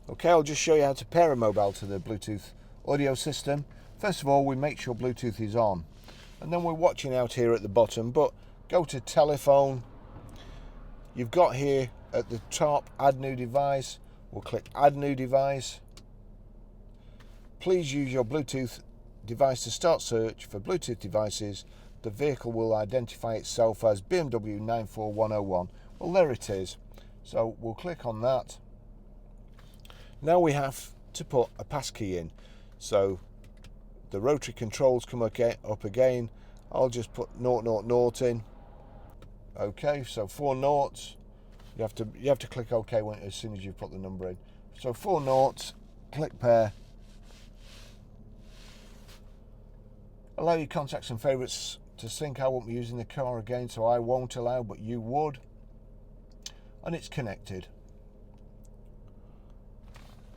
Okay, I'll just show you how to pair a mobile to the Bluetooth audio system. First of all, we make sure Bluetooth is on, and then we're watching out here at the bottom, but go to telephone. You've got here at the top add new device. We'll click add new device. Please use your Bluetooth device to start search for Bluetooth devices. The vehicle will identify itself as BMW 94101. Well, there it is. So we'll click on that. Now we have to put a passkey in. So the rotary controls come up again. I'll just put 000 in. Okay, so 4 noughts. You have to click OK as soon as you put the number in. So 4 noughts, click pair. Allow your contacts and favourites to sync. I won't be using the car again, so I won't allow, but you would. And it's connected.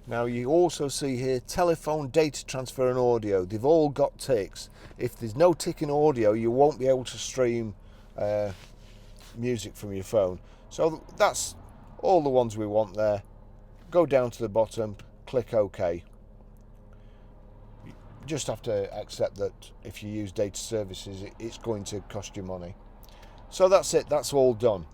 Now you also see here telephone, data transfer and audio. They've all got ticks. If there's no tick in audio, you won't be able to stream music from your phone. So that's all the ones we want there. Go down to the bottom, click OK. You just have to accept that if you use data services, it's going to cost you money. So that's it, that's all done.